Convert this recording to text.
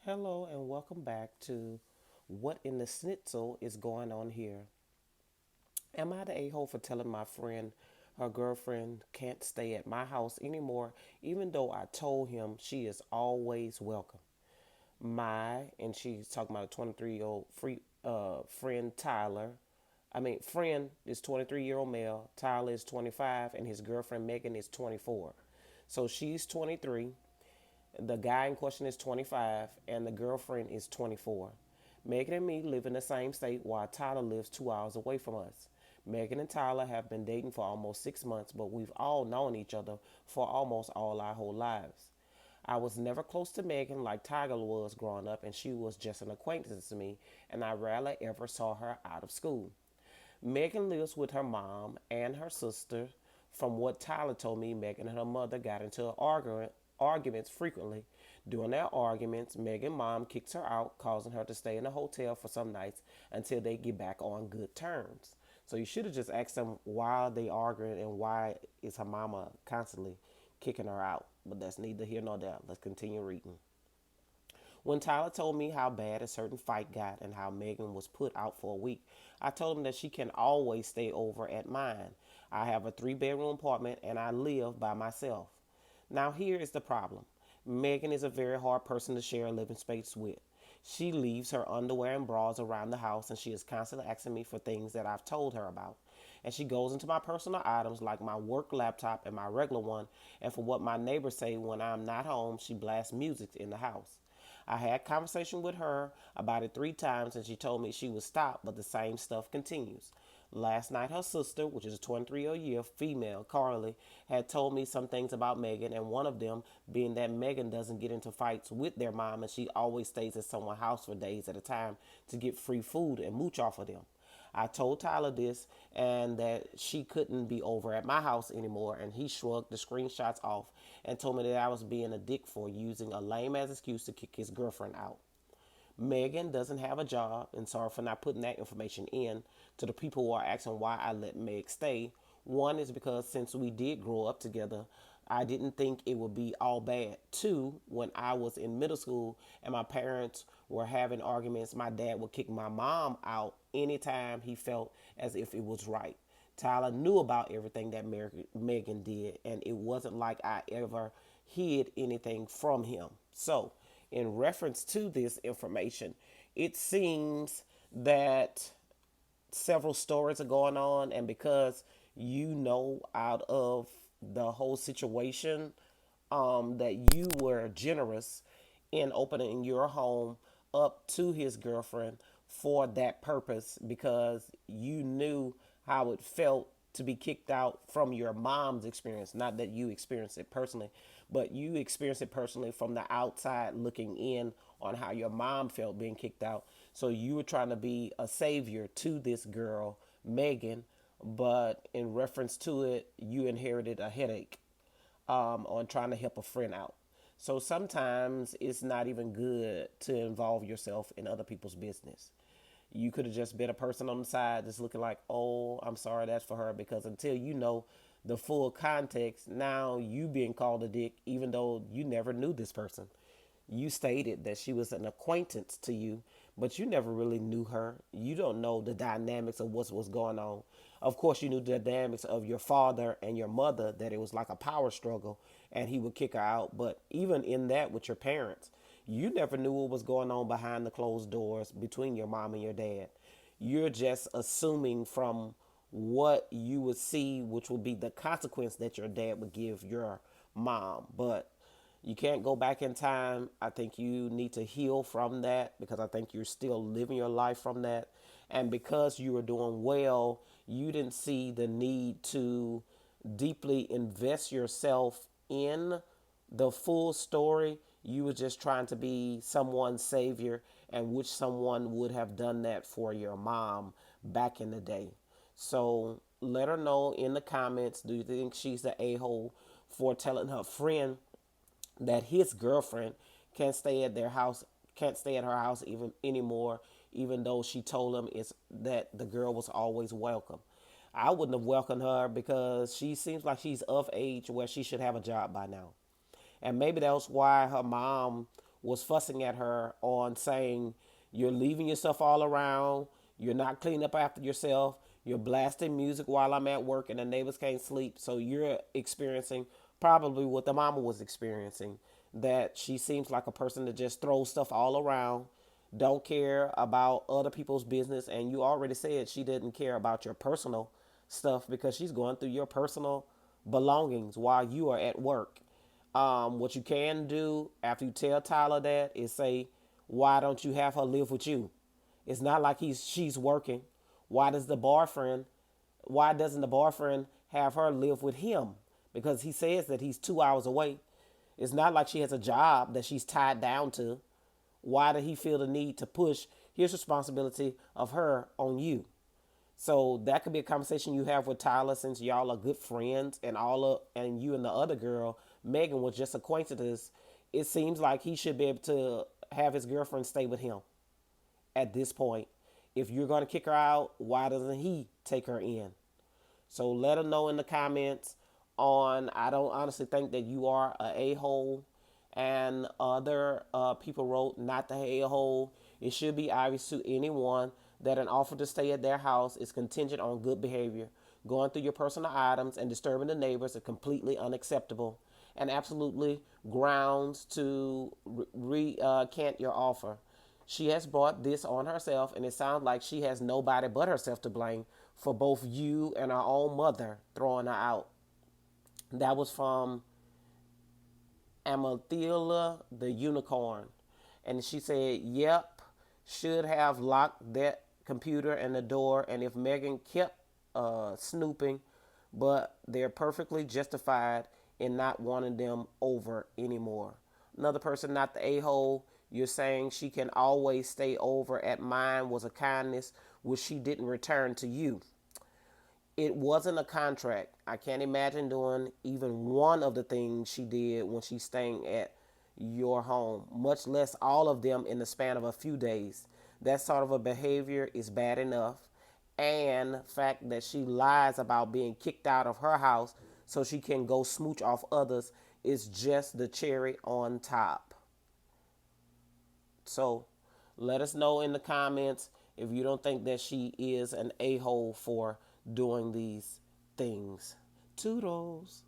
Hello and welcome back to What in the Schnitzel is Going On Here. Am I the a-hole for telling my friend her girlfriend can't stay at my house anymore, even though I told him she is always welcome? And she's talking about a 23-year-old friend Tyler. Friend is 23-year-old male. Tyler is 25, and his girlfriend Megan is 24. So she's 23. The guy in question is 25 and the girlfriend is 24. Megan and me live in the same state while Tyler lives 2 hours away from us. Megan and Tyler have been dating for almost 6 months, but we've all known each other for almost all our whole lives. I was never close to Megan like Tyler was growing up, and she was just an acquaintance to me, and I rarely ever saw her out of school. Megan lives with her mom and her sister. From what Tyler told me, Megan and her mother got into arguments frequently. During their arguments, Megan's mom kicks her out, causing her to stay in the hotel for some nights until they get back on good terms. So you should have just asked them why they arguing and why is her mama constantly kicking her out. But that's neither here nor there. Let's continue reading. When Tyler told me how bad a certain fight got and how Megan was put out for a week, I told him that she can always stay over at mine. I have a 3 bedroom apartment and I live by myself. Now, here is the problem. Megan is a very hard person to share a living space with. She leaves her underwear and bras around the house and she is constantly asking me for things that I've told her about. And she goes into my personal items like my work laptop and my regular one. And for what my neighbors say, when I'm not home, she blasts music in the house. I had conversation with her about it 3 times and she told me she would stop, but the same stuff continues. Last night, her sister, which is a 23-year female, Carly, had told me some things about Megan, and one of them being that Megan doesn't get into fights with their mom and she always stays at someone's house for days at a time to get free food and mooch off of them. I told Tyler this and that she couldn't be over at my house anymore, and he shrugged the screenshots off and told me that I was being a dick for using a lame ass excuse to kick his girlfriend out. Megan doesn't have a job, and sorry for not putting that information in to the people who are asking why I let Meg stay. One is because since we did grow up together, I didn't think it would be all bad. Two, when I was in middle school and my parents were having arguments, my dad would kick my mom out anytime he felt as if it was right. Tyler knew about everything that Megan did, and it wasn't like I ever hid anything from him. So, in reference to this information, it seems that several stories are going on, and because you know out of the whole situation that you were generous in opening your home up to his girlfriend for that purpose because you knew how it felt to be kicked out from your mom's experience. Not that you experienced it personally, but you experienced it personally from the outside looking in on how your mom felt being kicked out. So you were trying to be a savior to this girl, Megan, but in reference to it, you inherited a headache on trying to help a friend out. So sometimes it's not even good to involve yourself in other people's business. You could have just been a person on the side just looking like, oh, I'm sorry, that's for her. Because until you know the full context, now you being called a dick, even though you never knew this person. You stated that she was an acquaintance to you, but you never really knew her. You don't know the dynamics of what was going on. Of course, you knew the dynamics of your father and your mother, that it was like a power struggle and he would kick her out. But even in that with your parents, you never knew what was going on behind the closed doors between your mom and your dad. You're just assuming from what you would see, which would be the consequence that your dad would give your mom. But you can't go back in time. I think you need to heal from that because I think you're still living your life from that. And because you were doing well, you didn't see the need to deeply invest yourself in the full story. You were just trying to be someone's savior and which someone would have done that for your mom back in the day. So let her know in the comments, do you think she's the a-hole for telling her friend that his girlfriend can't stay at their house, can't stay at her house even anymore, even though she told him it's that the girl was always welcome. I wouldn't have welcomed her because she seems like she's of age where she should have a job by now. And maybe that was why her mom was fussing at her on saying, you're leaving your stuff all around, you're not cleaning up after yourself, you're blasting music while I'm at work and the neighbors can't sleep. So you're experiencing probably what the mama was experiencing, that she seems like a person that just throws stuff all around, don't care about other people's business. And you already said she didn't care about your personal stuff because she's going through your personal belongings while you are at work. What you can do after you tell Tyler that is say, why don't you have her live with you? It's not like she's working. Why does the boyfriend why doesn't the boyfriend have her live with him? Because he says that he's 2 hours away. It's not like she has a job that she's tied down to. Why did he feel the need to push his responsibility of her on you? So that could be a conversation you have with Tyler, since y'all are good friends, and and you and the other girl, Megan, was just acquaintances. It seems like he should be able to have his girlfriend stay with him at this point. If you're going to kick her out, why doesn't he take her in? So let her know in the comments on, I don't honestly think that you are a a-hole. And other people wrote, not the a-hole. It should be obvious to anyone that an offer to stay at their house is contingent on good behavior. Going through your personal items and disturbing the neighbors is completely unacceptable and absolutely grounds to recant your offer. She has brought this on herself, and it sounds like she has nobody but herself to blame for both you and her own mother throwing her out. That was from Amathila the Unicorn. And she said, yep, should have locked that computer and the door. And if Megan kept snooping, but they're perfectly justified in not wanting them over anymore. Another person, not the a-hole, you're saying she can always stay over at mine was a kindness which she didn't return to you. It wasn't a contract. I can't imagine doing even one of the things she did when she's staying at your home, much less all of them in the span of a few days. That sort of a behavior is bad enough. And the fact that she lies about being kicked out of her house so she can go smooch off others is just the cherry on top. So let us know in the comments if you don't think that she is an a-hole for doing these things. Toodles.